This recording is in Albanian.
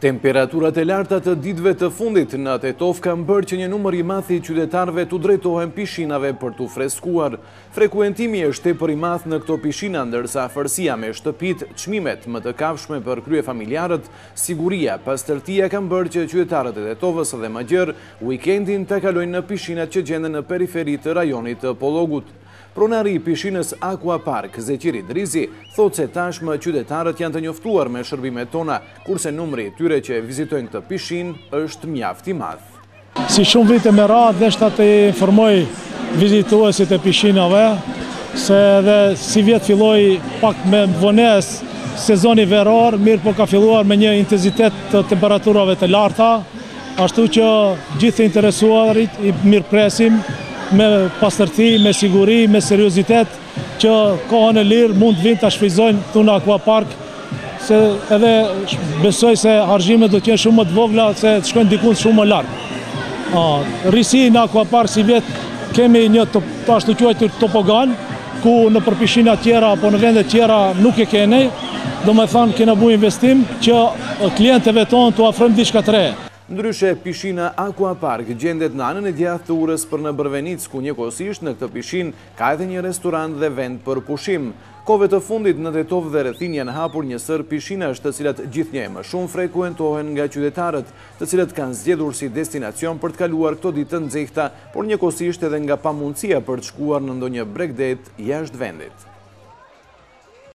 Temperaturat e larta të ditëve të fundit në Tetov kanë bërë që një numër i madh i qytetarëve t'u drejtohen pishinave për t'u freskuar. Frekuentimi është tepër i madh në këto pishina, ndërsa afërsia me shtëpitë, çmimet më të kafshme për kryefamiljarët, siguria, pastërtia kanë bërë që qytetarët e Tetovës dhe më gjerë weekendin ta kalojnë në pishinat që gjenden në periferi të rajonit të Pollogut. Pronari i pishinës Aqua Park, Zeqiri Drizi, thotë se tashmë qytetarët janë të njoftuar me shërbimet tona, kurse numri i tyre që vizitojnë këtë pishinë është mjaft i madh. Si shumë vite me radhë, deshta të informoj vizituesit e pishinave, se edhe si vjetë filloi pak me vonesë sezoni veror, mirë po ka filluar me një intensitet të temperaturave të larta, ashtu që gjithë interesuarit i mirëpresim me pastërti, me siguri, me seriozitet, që kohën e lirë mund të vinë të shfrytëzojnë këtu në Aqua Park, se edhe besoj se argjimet do t'jenë shumë më të vogla, se të shkojnë dikun shumë më larg. Rrisi në Aqua Park si vjetë kemi një të ashtu quajtur topogan, ku në përpishina tjera apo në vende tjera nuk e keni, do me thanë kena bu investim që klientëve tonë të ofrojmë diçka të re. Ndryshe, pishina Aqua Park gjendet në anën e djathtë të Urës për në Bërvenic, ku njëkohësisht në këtë pishinë ka edhe një restorant dhe vend për pushim. Kohëve të fundit në Tetov dhe rrethin janë hapur një sër pishinash, të cilat gjithnjë më shumë frekuentohen nga qytetarët, të cilët kanë zgjedhur si destinacion për të kaluar këto ditë të nxehta, por njëkohësisht edhe nga pamundësia për të shkuar në ndonjë bregdet jashtë vendit.